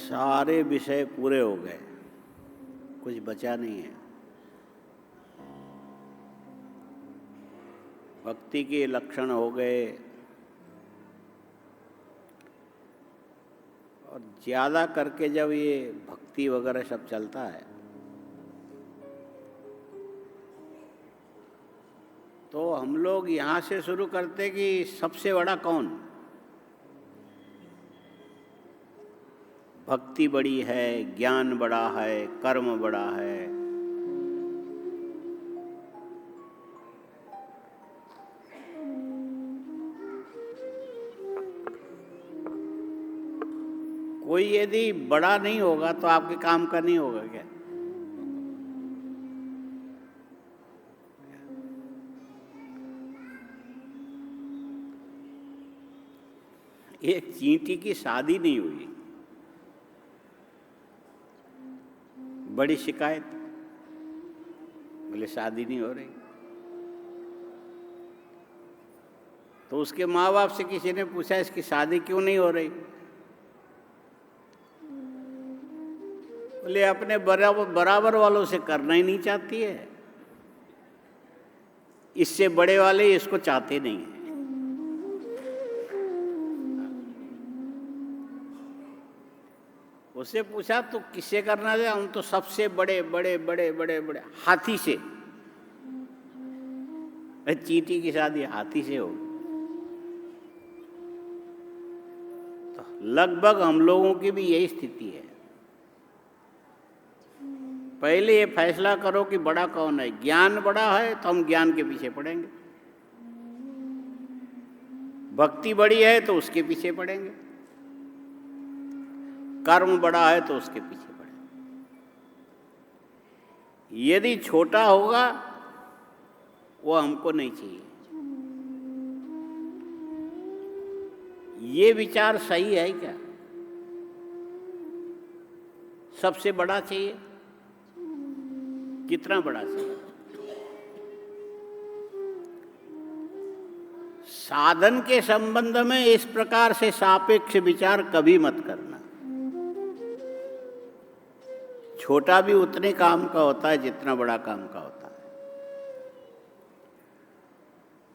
सारे विषय पूरे हो गए, कुछ बचा नहीं है। भक्ति के लक्षण हो गए और ज़्यादा करके जब ये भक्ति वगैरह सब चलता है तो हम लोग यहाँ से शुरू करते कि सबसे बड़ा कौन? भक्ति बड़ी है, ज्ञान बड़ा है, कर्म बड़ा है। कोई यदि बड़ा नहीं होगा तो आपके काम का नहीं होगा क्या? एक चींटी की शादी नहीं हुई, बड़ी शिकायत, बोले शादी नहीं हो रही। तो उसके माँ बाप से किसी ने पूछा इसकी शादी क्यों नहीं हो रही? बोले अपने बराबर वालों से करना ही नहीं चाहती है, इससे बड़े वाले इसको चाहते नहीं हैं। उससे पूछा तो किससे करना है? हम तो सबसे बड़े बड़े बड़े बड़े बड़े हाथी से। चींटी की शादी हाथी से हो तो लगभग हम लोगों की भी यही स्थिति है। पहले ये फैसला करो कि बड़ा कौन है। ज्ञान बड़ा है तो हम ज्ञान के पीछे पड़ेंगे, भक्ति बड़ी है तो उसके पीछे पड़ेंगे, कर्म बड़ा है तो उसके पीछे पड़ेंगे। यदि छोटा होगा वो हमको नहीं चाहिए। ये विचार सही है क्या? सबसे बड़ा चाहिए? कितना बड़ा चाहिए? साधन के संबंध में इस प्रकार से सापेक्ष विचार कभी मत करना। छोटा भी उतने काम का होता है जितना बड़ा काम का होता है।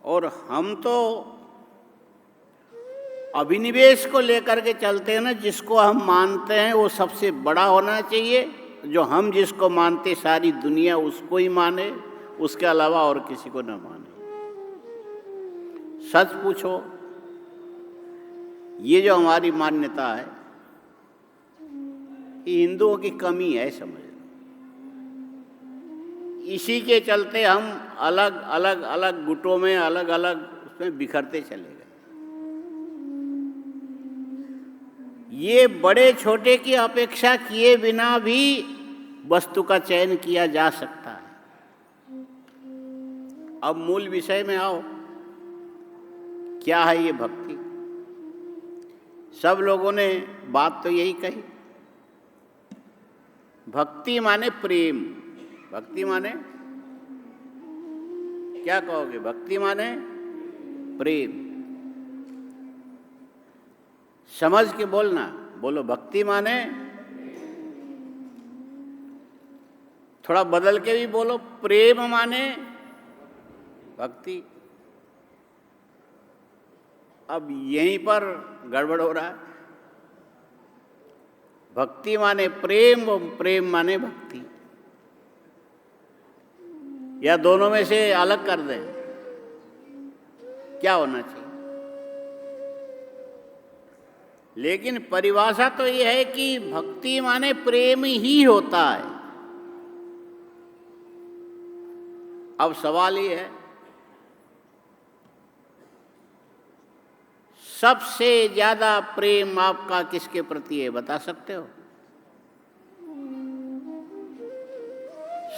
और हम तो अभिनिवेश को लेकर के चलते हैं ना, जिसको हम मानते हैं वो सबसे बड़ा होना चाहिए। जो हम जिसको मानते सारी दुनिया उसको ही माने, उसके अलावा और किसी को न माने। सच पूछो, ये जो हमारी मान्यता है ये हिंदुओं की कमी है, समझ लो। इसी के चलते हम अलग अलग अलग गुटों में अलग अलग उसमें बिखरते चले गए। ये बड़े छोटे की अपेक्षा किए बिना भी वस्तु का चयन किया जा सकता है। अब मूल विषय में आओ, क्या है ये भक्ति? सब लोगों ने बात तो यही कही, भक्ति माने प्रेम। भक्ति माने क्या कहोगे? भक्ति माने प्रेम। समझ के बोलना, बोलो भक्ति माने। थोड़ा बदल के भी बोलो, प्रेम माने भक्ति। अब यहीं पर गड़बड़ हो रहा है। भक्ति माने प्रेम, प्रेम माने भक्ति, या दोनों में से अलग कर दें? क्या होना चाहिए? लेकिन परिभाषा तो यह है कि भक्ति माने प्रेम ही होता है। अब सवाल ये है, सबसे ज्यादा प्रेम आपका किसके प्रति है, बता सकते हो?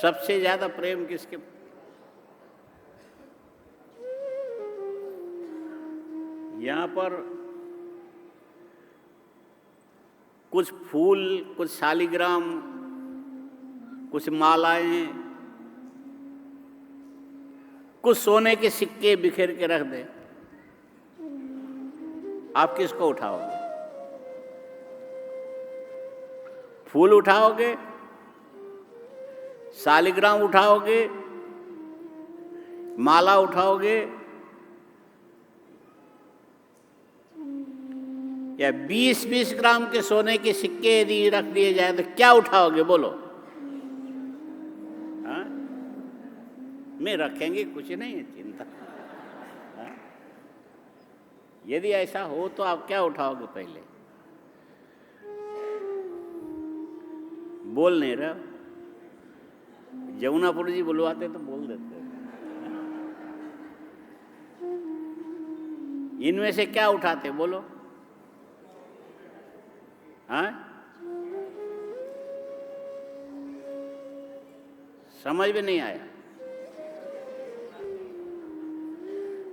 सबसे ज्यादा प्रेम किसके? यहाँ पर कुछ फूल, कुछ शालिग्राम, कुछ मालाएं, कुछ सोने के सिक्के बिखेर के रख दे, आप किसको उठाओगे? फूल उठाओगे, शालिग्राम उठाओगे, माला उठाओगे, या 20-20 ग्राम के सोने के सिक्के यदि रख दिए जाए तो क्या उठाओगे बोलो? हाँ? में रखेंगे, कुछ नहीं है चिंता। हाँ? यदि ऐसा हो तो आप क्या उठाओगे पहले? बोल नहीं रहे। जमुनापुर जी बुलवाते तो बोल देते। इनमें से क्या उठाते बोलो? हाँ? समझ में नहीं आया।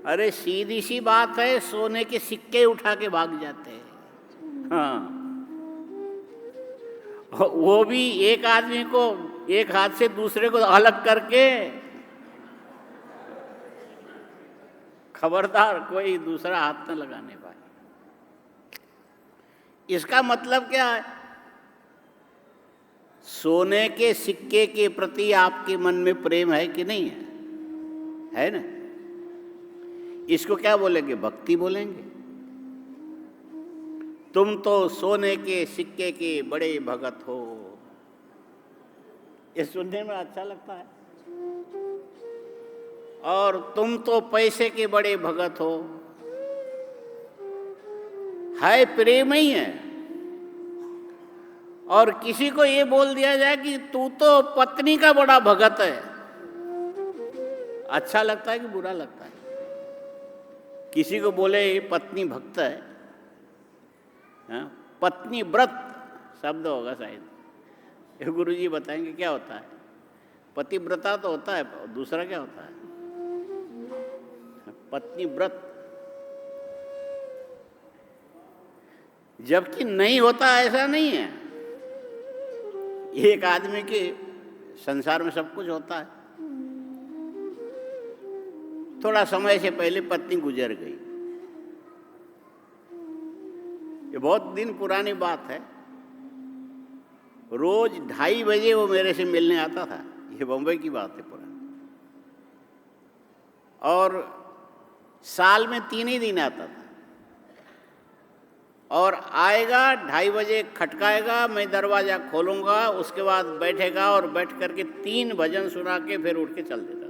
अरे सीधी सी बात है, सोने के सिक्के उठा के भाग जाते हैं। हाँ, वो भी एक आदमी को एक हाथ से दूसरे को अलग करके। खबरदार कोई दूसरा हाथ न लगाने पाए। इसका मतलब क्या है? सोने के सिक्के के प्रति आपके मन में प्रेम है कि नहीं है? है ना? इसको क्या बोलेंगे? भक्ति बोलेंगे। तुम तो सोने के सिक्के के बड़े भगत हो। ये सुनने में अच्छा लगता है। और तुम तो पैसे के बड़े भगत हो। है प्रेम ही है। और किसी को ये बोल दिया जाए कि तू तो पत्नी का बड़ा भगत है, अच्छा लगता है कि बुरा लगता है? किसी को बोले ये पत्नी भक्त है, हाँ? पत्नी व्रत शब्द होगा शायद। ये गुरु जी बताएंगे क्या होता है। पतिव्रता तो होता है, दूसरा क्या होता है? पत्नी व्रत। जबकि नहीं होता, ऐसा नहीं है। एक आदमी के संसार में सब कुछ होता है। थोड़ा समय से पहले पत्नी गुजर गई। ये बहुत दिन पुरानी बात है। रोज 2:30 बजे वो मेरे से मिलने आता था। ये बम्बई की बात है पुरानी। और साल में 3 ही दिन आता था। और आएगा 2:30 बजे, खटकाएगा, मैं दरवाज़ा खोलूँगा, उसके बाद बैठेगा और बैठ करके 3 भजन सुना के फिर उठ के चल देता था।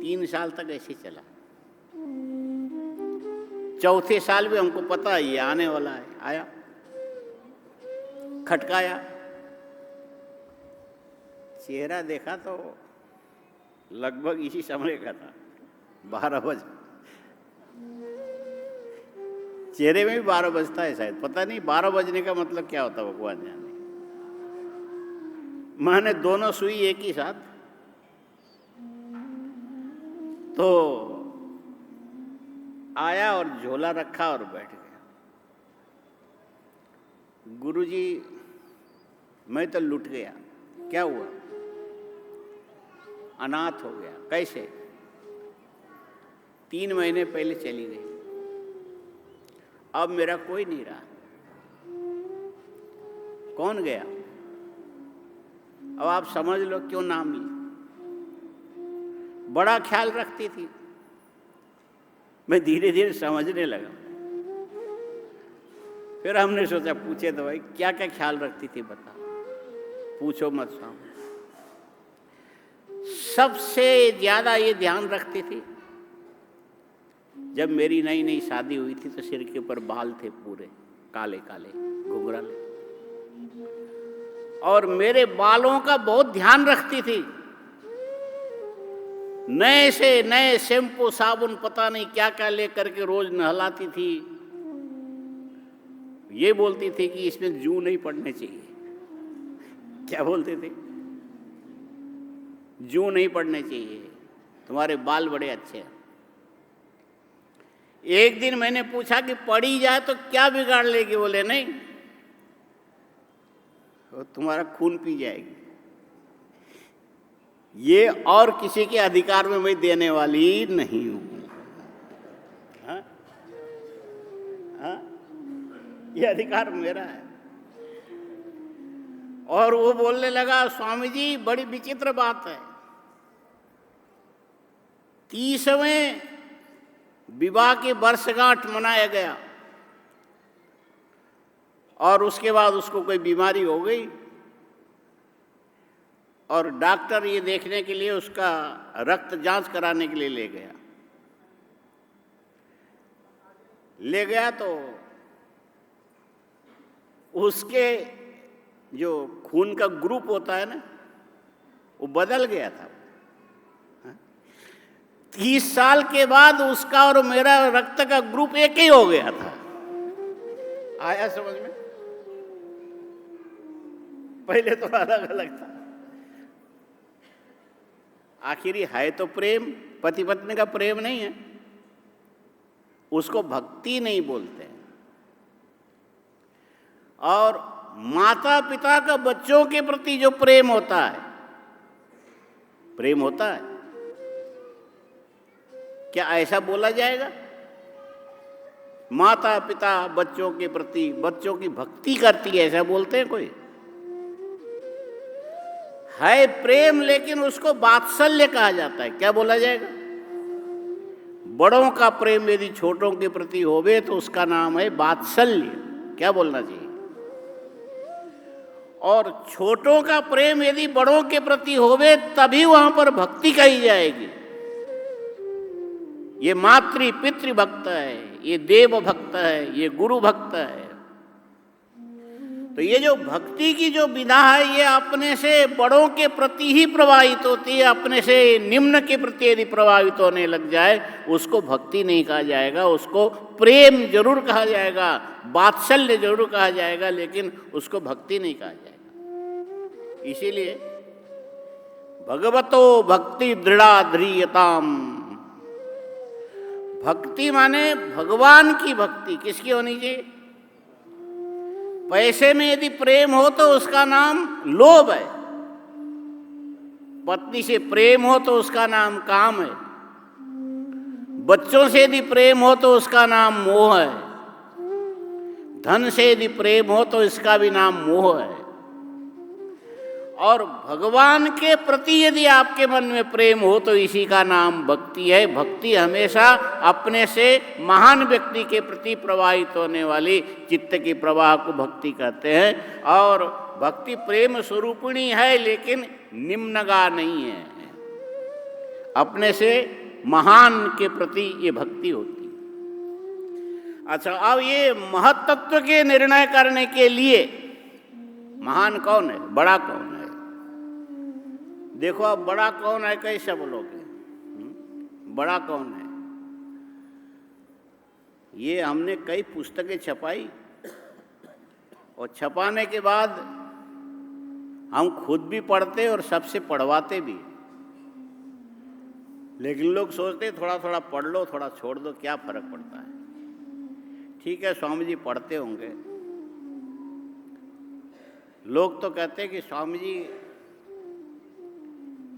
3 साल तक ऐसे चला। चौथे साल भी हमको पता है ये आने वाला है। आया, खटकाया, चेहरा देखा तो लगभग इसी समय का था, 12 बजे। चेहरे में भी 12 बजता है शायद, पता नहीं 12 बजने का मतलब क्या होता है, भगवान जाने। मैंने दोनों सुई एक ही साथ, तो आया और झोला रखा और बैठ गया। गुरुजी, मैं तो लुट गया। क्या हुआ? अनाथ हो गया। कैसे? 3 महीने पहले चली गई, अब मेरा कोई नहीं रहा। कौन गया? अब आप समझ लो क्यों नाम लिया। बड़ा ख्याल रखती थी। मैं धीरे धीरे समझने लगा। फिर हमने सोचा पूछे तो भाई क्या क्या ख्याल रखती थी बता। पूछो मत स्वामी। सबसे ज्यादा ये ध्यान रखती थी, जब मेरी नई नई शादी हुई थी तो सिर के ऊपर बाल थे पूरे काले काले घुंघराले, और मेरे बालों का बहुत ध्यान रखती थी। नए से नए शैम्पू साबुन पता नहीं क्या क्या लेकर के रोज नहलाती थी। ये बोलती थी कि इसमें जू नहीं पड़ने चाहिए। क्या बोलते थे? जू नहीं पड़ने चाहिए, तुम्हारे बाल बड़े अच्छे हैं। एक दिन मैंने पूछा कि पड़ी जाए तो क्या बिगाड़ लेगी? बोले नहीं, वो तुम्हारा खून पी जाएगी। ये और किसी के अधिकार में मैं देने वाली नहीं हूं। हाँ? हाँ? ये अधिकार मेरा है। और वो बोलने लगा, स्वामी जी बड़ी विचित्र बात है, 30वें विवाह की वर्षगांठ मनाया गया और उसके बाद उसको कोई बीमारी हो गई और डॉक्टर ये देखने के लिए उसका रक्त जांच कराने के लिए ले गया तो उसके जो खून का ग्रुप होता है ना, वो बदल गया था। 30 साल के बाद उसका और मेरा रक्त का ग्रुप एक ही हो गया था। आया समझ में? पहले तो अलग अलग था। आखिरी है तो प्रेम, पति पत्नी का प्रेम नहीं है, उसको भक्ति नहीं बोलते। और माता पिता का बच्चों के प्रति जो प्रेम होता है, प्रेम होता है, क्या ऐसा बोला जाएगा? माता पिता बच्चों के प्रति, बच्चों की भक्ति करती है, ऐसा बोलते हैं कोई? है प्रेम, लेकिन उसको वात्सल्य कहा जाता है। क्या बोला जाएगा? बड़ों का प्रेम यदि छोटों के प्रति होवे तो उसका नाम है वात्सल्य। क्या बोलना चाहिए? और छोटों का प्रेम यदि बड़ों के प्रति होवे तभी वहां पर भक्ति कही जाएगी। ये मातृ पितृ भक्त है, ये देव भक्त है, ये गुरु भक्त है। तो ये जो भक्ति की जो विधा है, ये अपने से बड़ों के प्रति ही प्रवाहित होती है। अपने से निम्न के प्रति यदि प्रभावित होने लग जाए उसको भक्ति नहीं कहा जाएगा, उसको प्रेम जरूर कहा जाएगा, वात्सल्य जरूर कहा जाएगा, लेकिन उसको भक्ति नहीं कहा जाएगा। इसीलिए भगवतो भक्ति दृढ़ाध्रियताम, भक्ति माने भगवान की भक्ति। किसकी होनी चाहिए? पैसे में यदि प्रेम हो तो उसका नाम लोभ है, पत्नी से प्रेम हो तो उसका नाम काम है, बच्चों से यदि प्रेम हो तो उसका नाम मोह है, धन से यदि प्रेम हो तो इसका भी नाम मोह है। और भगवान के प्रति यदि आपके मन में प्रेम हो तो इसी का नाम भक्ति है। भक्ति हमेशा अपने से महान व्यक्ति के प्रति प्रवाहित होने वाली चित्त की प्रवाह को भक्ति कहते हैं। और भक्ति प्रेम स्वरूपिणी है, लेकिन निम्नगा नहीं है, अपने से महान के प्रति ये भक्ति होती है। अच्छा, अब ये महत्त्व के निर्णय करने के लिए महान कौन है, बड़ा कौन है? देखो अब बड़ा कौन है कैसे बोलोगे? बड़ा कौन है? ये हमने कई पुस्तकें छपाई और छपाने के बाद हम खुद भी पढ़ते और सबसे पढ़वाते भी। लेकिन लोग सोचते थोड़ा थोड़ा पढ़ लो, थोड़ा छोड़ दो, क्या फर्क पड़ता है। ठीक है, स्वामी जी पढ़ते होंगे। लोग तो कहते हैं कि स्वामी जी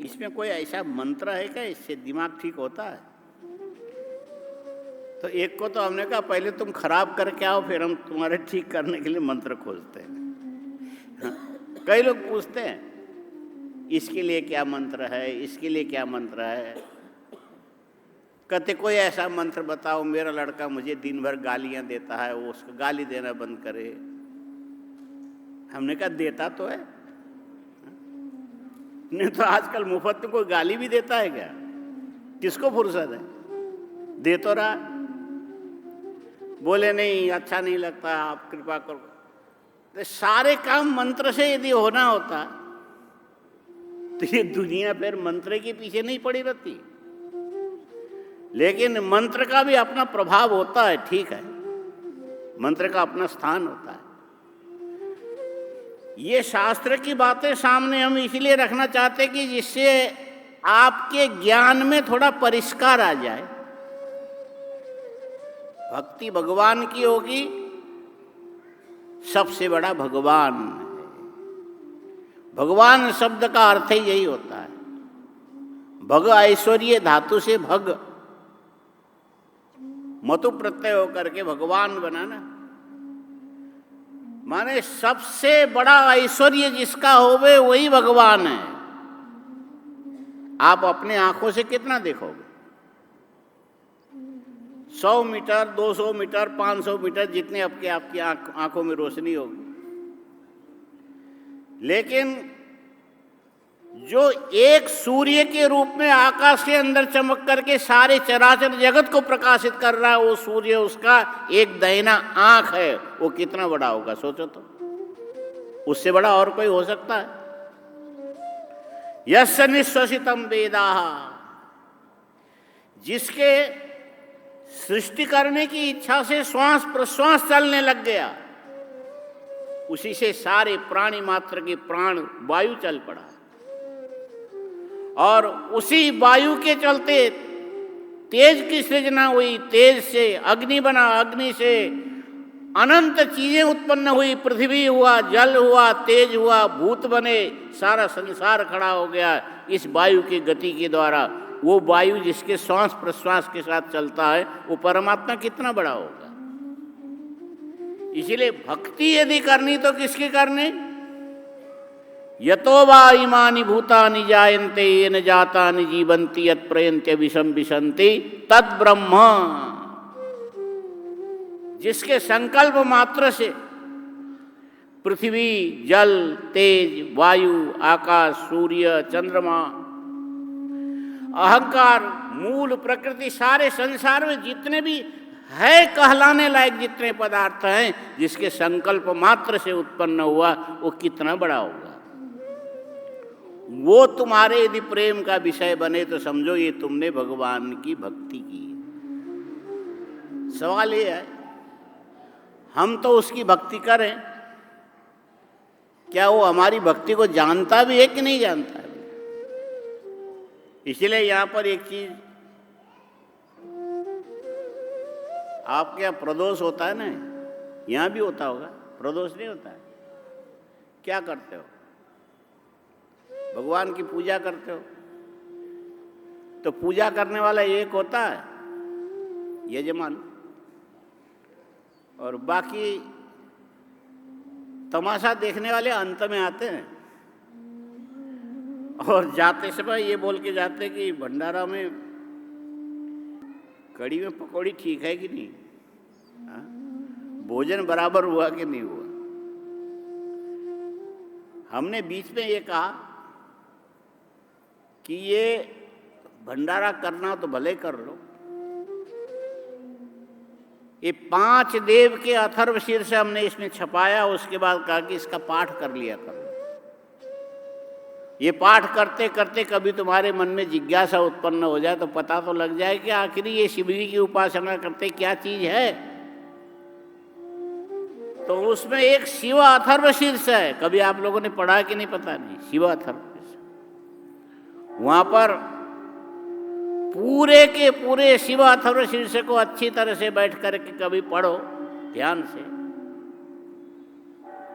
इसमें कोई ऐसा मंत्र है क्या, इससे दिमाग ठीक होता है? तो एक को तो हमने कहा पहले तुम खराब करके आओ, फिर हम तुम्हारे ठीक करने के लिए मंत्र खोजते हैं। कई लोग पूछते हैं इसके लिए क्या मंत्र है, इसके लिए क्या मंत्र है। कहते कोई ऐसा मंत्र बताओ, मेरा लड़का मुझे दिन भर गालियां देता है, वो उसको गाली देना बंद करे। हमने कहा देता तो है, नहीं तो आजकल मुफ्त में कोई गाली भी देता है क्या? किसको फुर्सत है? दे तो रहा। बोले नहीं अच्छा नहीं लगता, आप कृपा करो। तो सारे काम मंत्र से यदि होना होता तो ये दुनिया फिर मंत्र के पीछे नहीं पड़ी रहती। लेकिन मंत्र का भी अपना प्रभाव होता है, ठीक है, मंत्र का अपना स्थान होता है। ये शास्त्र की बातें सामने हम इसलिए रखना चाहते कि जिससे आपके ज्ञान में थोड़ा परिष्कार आ जाए। भक्ति भगवान की होगी, सबसे बड़ा भगवान है। भगवान शब्द का अर्थ ही यही होता है। भग ऐश्वर्य धातु से भग, मतु प्रत्यय होकर के भगवान बनाना। माने सबसे बड़ा ऐश्वर्य जिसका होवे वही भगवान है। आप अपने आंखों से कितना देखोगे? 100 मीटर, 200 मीटर, 500 मीटर, जितने आपकी आंखों में रोशनी होगी। लेकिन जो एक सूर्य के रूप में आकाश के अंदर चमक करके सारे चराचर जगत को प्रकाशित कर रहा है, वो सूर्य उसका एक दहिना आंख है, वो कितना बड़ा होगा सोचो तो। उससे बड़ा और कोई हो सकता है? यस्य निश्वसितम वेदाः, जिसके सृष्टि करने की इच्छा से श्वास प्रश्वास चलने लग गया, उसी से सारे प्राणी मात्र के प्राण वायु चल पड़ा, और उसी वायु के चलते तेज की सृजना हुई, तेज से अग्नि बना, अग्नि से अनंत चीजें उत्पन्न हुई, पृथ्वी हुआ, जल हुआ, तेज हुआ, भूत बने, सारा संसार खड़ा हो गया इस वायु की गति के द्वारा। वो वायु जिसके श्वास प्रश्वास के साथ चलता है, वो परमात्मा कितना बड़ा होगा। इसीलिए भक्ति यदि करनी तो किसकी करनी? यतो वा इमानि भूतानि जायन्ते येन जातानि जीवन्ति यत् प्रयन्त्य विषम विशन्ति तद् ब्रह्म। जिसके संकल्प मात्र से पृथ्वी, जल, तेज, वायु, आकाश, सूर्य, चंद्रमा, अहंकार, मूल प्रकृति, सारे संसार में जितने भी है कहलाने लायक जितने पदार्थ हैं, जिसके संकल्प मात्र से उत्पन्न हुआ, वो कितना बड़ा होगा। वो तुम्हारे यदि प्रेम का विषय बने तो समझो ये तुमने भगवान की भक्ति की है। सवाल ये है, हम तो उसकी भक्ति करें, क्या वो हमारी भक्ति को जानता भी है कि नहीं जानता है? इसलिए यहां पर एक चीज, आपके यहाँ प्रदोष होता है ना, यहां भी होता होगा, प्रदोष नहीं होता है? क्या करते हो? भगवान की पूजा करते हो, तो पूजा करने वाला एक होता है यजमान, और बाकी तमाशा देखने वाले अंत में आते हैं, और जाते समय ये बोल के जाते कि भंडारा में कड़ी में पकौड़ी ठीक है कि नहीं, भोजन बराबर हुआ कि नहीं हुआ। हमने बीच में ये कहा कि ये भंडारा करना तो भले कर लो, ये 5 देव के अथर्वशीर से हमने इसमें छपाया, उसके बाद कहा कि इसका पाठ कर लिया करो। ये पाठ करते करते कभी तुम्हारे मन में जिज्ञासा उत्पन्न हो जाए तो पता तो लग जाए कि आखिर ये शिव जी की उपासना करते क्या चीज है। तो उसमें एक शिव अथर्वशीर्ष है, कभी आप लोगों ने पढ़ा कि नहीं पता नहीं, शिव अथर्वशीर्ष। वहां पर पूरे के पूरे शिव अथर्वशीर्ष को अच्छी तरह से बैठ करके कभी पढ़ो ध्यान से।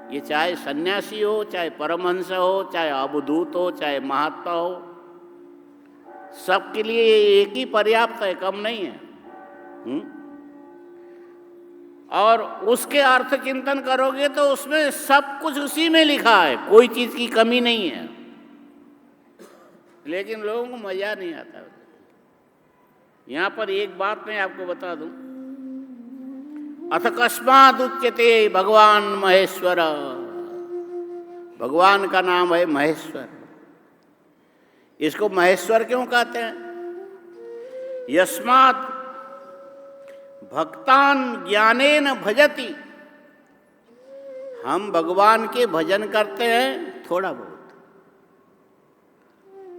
ये चाहे सन्यासी हो, चाहे परमहंस हो, चाहे अवधूत हो, चाहे महात्मा हो, सबके लिए एक ही पर्याप्त है, कम नहीं है। और उसके अर्थ चिंतन करोगे तो उसमें सब कुछ उसी में लिखा है, कोई चीज की कमी नहीं है। लेकिन लोगों को मजा नहीं आता। यहां पर एक बात मैं आपको बता दूं, अथ कस्माद् उच्यते भगवान महेश्वर। भगवान का नाम है महेश्वर। इसको महेश्वर क्यों कहते हैं? यस्मात् भक्तान ज्ञानेन भजति। हम भगवान के भजन करते हैं थोड़ा बहुत,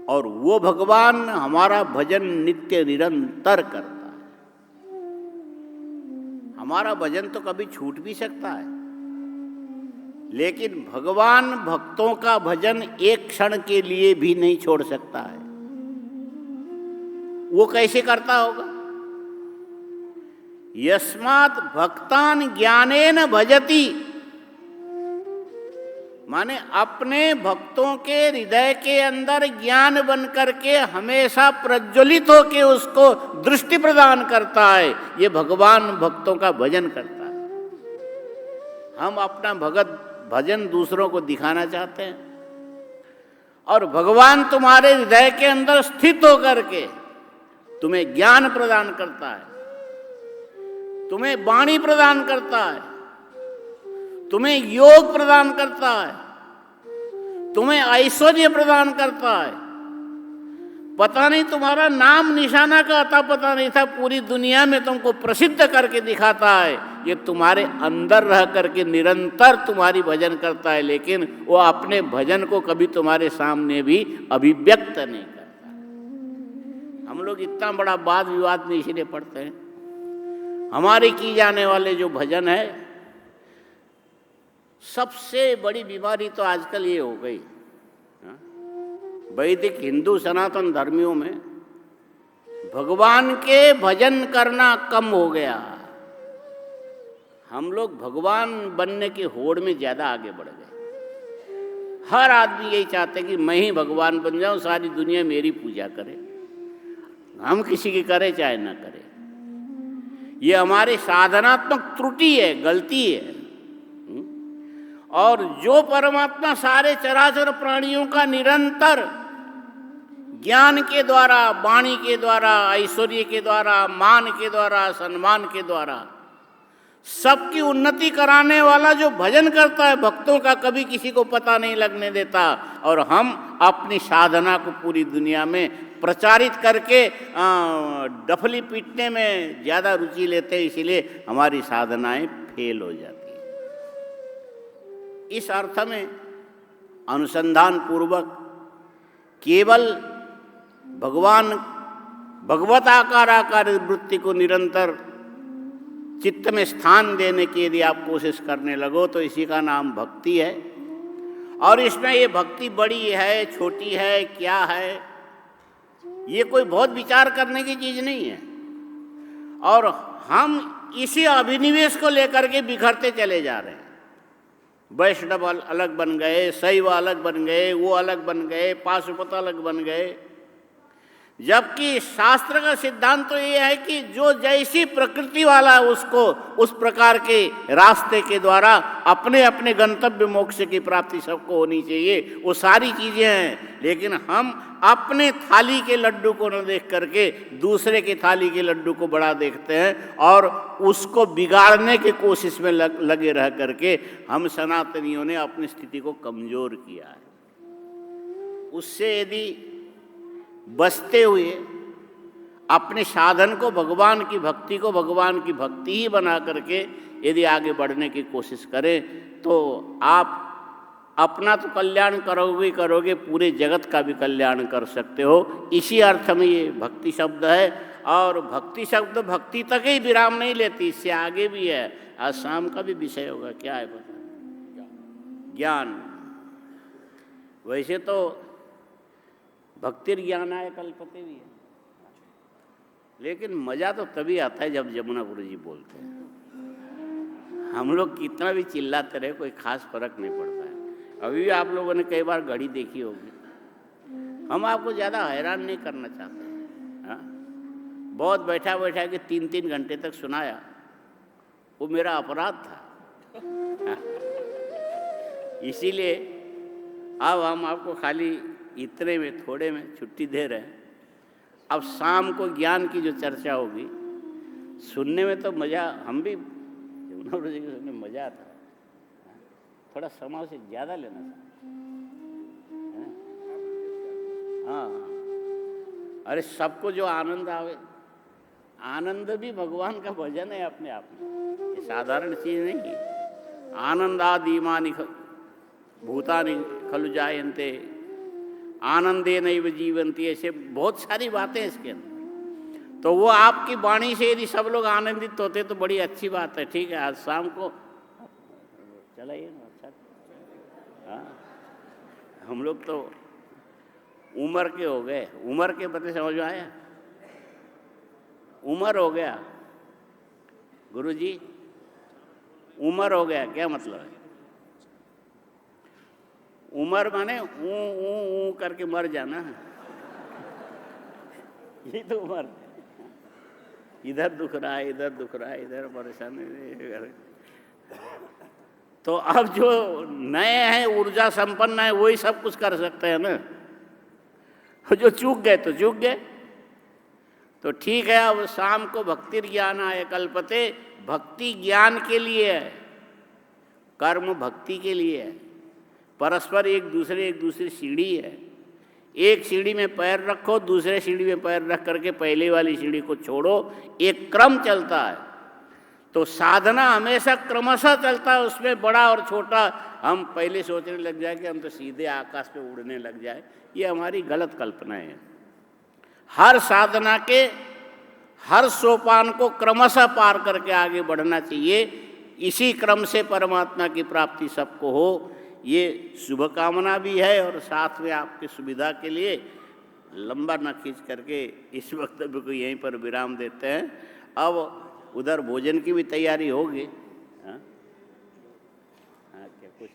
और वो भगवान हमारा भजन नित्य निरंतर करता है। हमारा भजन तो कभी छूट भी सकता है, लेकिन भगवान भक्तों का भजन एक क्षण के लिए भी नहीं छोड़ सकता है। वो कैसे करता होगा? यस्मात् भक्तान ज्ञानेन भजति, माने अपने भक्तों के हृदय के अंदर ज्ञान बन करके हमेशा प्रज्वलित होकर उसको दृष्टि प्रदान करता है। ये भगवान भक्तों का भजन करता है। हम अपना भजन दूसरों को दिखाना चाहते हैं, और भगवान तुम्हारे हृदय के अंदर स्थित होकर के तुम्हें ज्ञान प्रदान करता है, तुम्हें वाणी प्रदान करता है, तुम्हें योग प्रदान करता है, तुम्हें ऐश्वर्य प्रदान करता है। पता नहीं तुम्हारा नाम निशाना का अता पता नहीं था, पूरी दुनिया में तुमको प्रसिद्ध करके दिखाता है। ये तुम्हारे अंदर रह करके निरंतर तुम्हारी भजन करता है, लेकिन वो अपने भजन को कभी तुम्हारे सामने भी अभिव्यक्त नहीं करता। हम लोग इतना बड़ा वाद विवाद में इसीलिए पढ़ते हैं। हमारे की जाने वाले जो भजन है, सबसे बड़ी बीमारी तो आजकल ये हो गई, वैदिक हिंदू सनातन धर्मियों में भगवान के भजन करना कम हो गया। हम लोग भगवान बनने की होड़ में ज़्यादा आगे बढ़ गए। हर आदमी यही चाहते कि मैं ही भगवान बन जाऊं, सारी दुनिया मेरी पूजा करे, हम किसी की करे चाहे ना करे। ये हमारे साधनात्मक त्रुटि है, गलती है। और जो परमात्मा सारे चराचर प्राणियों का निरंतर ज्ञान के द्वारा, वाणी के द्वारा, ऐश्वर्य के द्वारा, मान के द्वारा, सम्मान के द्वारा सबकी उन्नति कराने वाला जो भजन करता है भक्तों का, कभी किसी को पता नहीं लगने देता। और हम अपनी साधना को पूरी दुनिया में प्रचारित करके डफली पीटने में ज़्यादा रुचि लेते हैं, इसीलिए हमारी साधनाएं फेल हो जाती। इस अर्थ में अनुसंधान पूर्वक केवल भगवान भगवत आकार वृत्ति को निरंतर चित्त में स्थान देने की यदि आप कोशिश करने लगो तो इसी का नाम भक्ति है। और इसमें ये भक्ति बड़ी है, छोटी है, क्या है, ये कोई बहुत विचार करने की चीज़ नहीं है। और हम इसी अभिनिवेश को लेकर के बिखरते चले जा रहे हैं। वैष्णव अलग बन गए, शैव अलग बन गए, वो अलग बन गए, पाशुपत अलग बन गए। जबकि शास्त्र का सिद्धांत तो ये है कि जो जैसी प्रकृति वाला है उसको उस प्रकार के रास्ते के द्वारा अपने अपने गंतव्य मोक्ष की प्राप्ति सबको होनी चाहिए। वो सारी चीज़ें हैं, लेकिन हम अपने थाली के लड्डू को न देख करके दूसरे के थाली के लड्डू को बड़ा देखते हैं और उसको बिगाड़ने की कोशिश में लगे रह करके हम सनातनियों ने अपनी स्थिति को कमजोर किया है। उससे यदि बचते हुए अपने साधन को भगवान की भक्ति को भगवान की भक्ति ही बना करके यदि आगे बढ़ने की कोशिश करें तो आप अपना तो कल्याण करोगे करोगे, पूरे जगत का भी कल्याण कर सकते हो। इसी अर्थ में ये भक्ति शब्द है। और भक्ति शब्द भक्ति तक ही विराम नहीं लेती, इससे आगे भी है। आज शाम का भी विषय होगा, क्या है पता? ज्ञान। वैसे तो भक्तिर ज्ञानाय कल्पते भी है, लेकिन मज़ा तो तभी आता है जब जमुना गुरु जी बोलते हैं। हम लोग कितना भी चिल्लाते रहे कोई खास फर्क नहीं पड़ता है। अभी भी आप लोगों ने कई बार घड़ी देखी होगी। हम आपको ज़्यादा हैरान नहीं करना चाहते हैं। हाँ, बहुत बैठा बैठा के 3-3 घंटे तक सुनाया, वो मेरा अपराध था। हाँ। इसीलिए अब हम आपको खाली इतने में थोड़े में छुट्टी दे रहे हैं। अब शाम को ज्ञान की जो चर्चा होगी सुनने में तो मज़ा, हम भी जमुना गुरु जी के सुनने में मज़ा आता है। थोड़ा समय से ज़्यादा लेना है। हाँ, अरे सबको जो आनंद आवे, आनंद भी भगवान का भजन है अपने आप में, ये साधारण चीज़ नहीं है। आनंदादीमानि भूतानि खलु जायन्ते आनंदे नैव जीवन्ति, ऐसे बहुत सारी बातें हैं इसके अंदर। तो वो आपकी वाणी से यदि सब लोग आनंदित होते तो बड़ी अच्छी बात है। ठीक है, आज शाम को चलाइए ना। अच्छा, हाँ, हम लोग तो उम्र के हो गए। उम्र के पते समझ में आया? उम्र हो गया गुरुजी, उम्र हो गया क्या मतलब है? उम्र माने ऊ करके मर जाना, ये तो उम्र। इधर दुख रहा है, इधर दुख रहा है, इधर परेशानी। तो अब जो नए हैं, ऊर्जा संपन्न है, वही सब कुछ कर सकते हैं ना। जो चूक गए तो चूक गए। तो ठीक है, अब शाम को भक्ति ज्ञान आए कल्पते, भक्ति ज्ञान के लिए है, कर्म भक्ति के लिए है। परस्पर एक दूसरी सीढ़ी है। एक सीढ़ी में पैर रखो, दूसरे सीढ़ी में पैर रख करके पहले वाली सीढ़ी को छोड़ो, एक क्रम चलता है। तो साधना हमेशा क्रमशः चलता है, उसमें बड़ा और छोटा हम पहले सोचने लग जाए कि हम तो सीधे आकाश पे उड़ने लग जाए, ये हमारी गलत कल्पनाएं हैं। हर साधना के हर सोपान को क्रमशः पार करके आगे बढ़ना चाहिए। इसी क्रम से परमात्मा की प्राप्ति सबको हो, ये शुभकामना भी है। और साथ में आपकी सुविधा के लिए लंबा न खींच करके इस वक्तव्य को यहीं पर विराम देते हैं। अब उधर भोजन की भी तैयारी होगी। हाँ क्या कुछ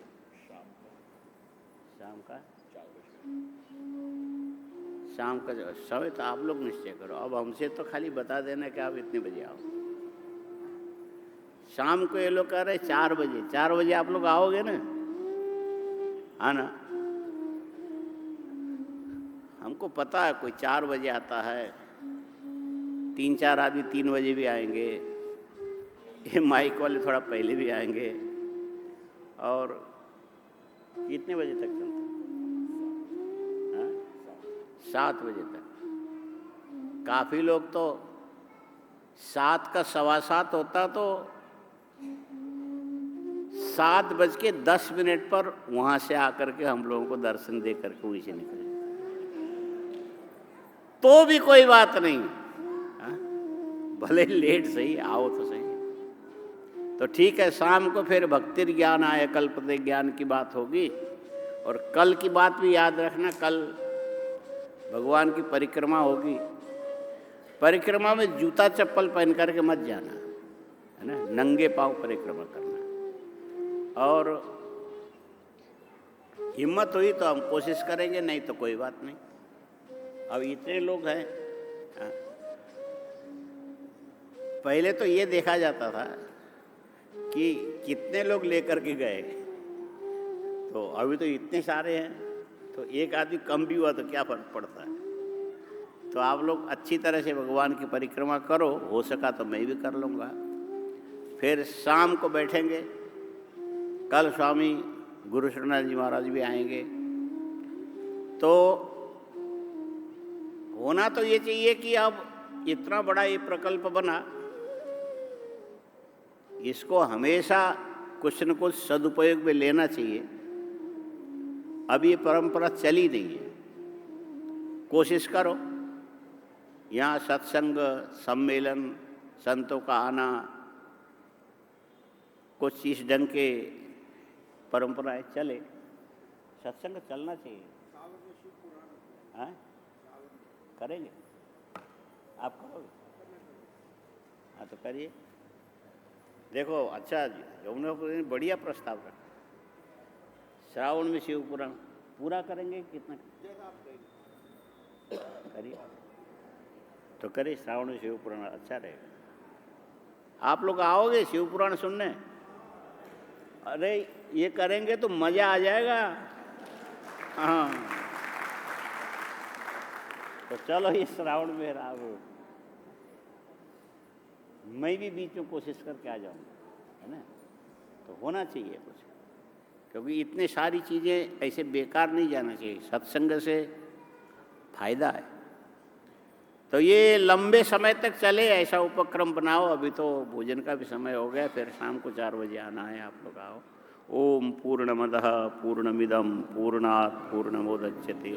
शाम का समय तो आप लोग निश्चय करो। अब हमसे तो खाली बता देना कि आप इतने बजे आओ। शाम को ये लोग कह रहे 4 बजे। 4 बजे आप लोग आओगे ना? हाँ ना? हमको पता है कोई 4 बजे आता है, 3-4 आदमी 3 बजे भी आएंगे, ये माइक वाले थोड़ा पहले भी आएंगे। और कितने बजे तक चलता है? 7 बजे तक। काफ़ी लोग तो 7 का 7:15 होता तो 7:10 पर वहाँ से आकर के हम लोगों को दर्शन दे करके वहीं से निकले, तो भी कोई बात नहीं। भले लेट सही, आओ तो सही। तो ठीक है, शाम को फिर भक्ति ज्ञान आए कल्पते ज्ञान की बात होगी। और कल की बात भी याद रखना, कल भगवान की परिक्रमा होगी। परिक्रमा में जूता चप्पल पहन करके मत जाना, है ना, नंगे पांव परिक्रमा करना। और हिम्मत हुई तो हम कोशिश करेंगे, नहीं तो कोई बात नहीं। अब इतने लोग हैं। पहले तो ये देखा जाता था कि कितने लोग लेकर के गए, तो अभी तो इतने सारे हैं, तो एक आदमी कम भी हुआ तो क्या फर्क पड़ता है। तो आप लोग अच्छी तरह से भगवान की परिक्रमा करो, हो सका तो मैं भी कर लूँगा। फिर शाम को बैठेंगे, कल स्वामी गुरु शरणानंद जी महाराज भी आएंगे। तो होना तो ये चाहिए कि अब इतना बड़ा ये प्रकल्प बना, इसको हमेशा कुछ न कुछ सदुपयोग में लेना चाहिए। अब ये परंपरा चली नहीं है, कोशिश करो। यहाँ सत्संग, सम्मेलन, संतों का आना, कुछ इस ढंग के परंपराएं चले, सत्संग चलना चाहिए। हाँ करेंगे, आप करोगे? हाँ तो करिए। देखो अच्छा जी, यमुनापुरी ने बढ़िया प्रस्ताव रखा। श्रावण में शिव पुराण पूरा करेंगे, कितना करिए तो करिए। श्रावण में शिव पुराण अच्छा रहेगा। आप लोग आओगे शिव पुराण सुनने? अरे ये करेंगे तो मजा आ जाएगा। हाँ तो चलो ये श्रावण में आओ, मैं भी बीच में कोशिश करके आ जाऊंगा, है ना। तो होना चाहिए कुछ, क्योंकि इतनी सारी चीज़ें ऐसे बेकार नहीं जाना चाहिए, सत्संग से फायदा है। तो ये लंबे समय तक चले, ऐसा उपक्रम बनाओ। अभी तो भोजन का भी समय हो गया, फिर शाम को 4 बजे आना है, आप लोग आओ। ओम पूर्णमदः पूर्णमिदं पूर्णात् पूर्णमुदच्यते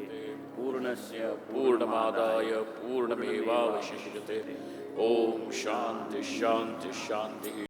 पूर्णस्य पूर्णमादाय पूर्णमेवावशिष्यते। ओम शांति शांति शांति।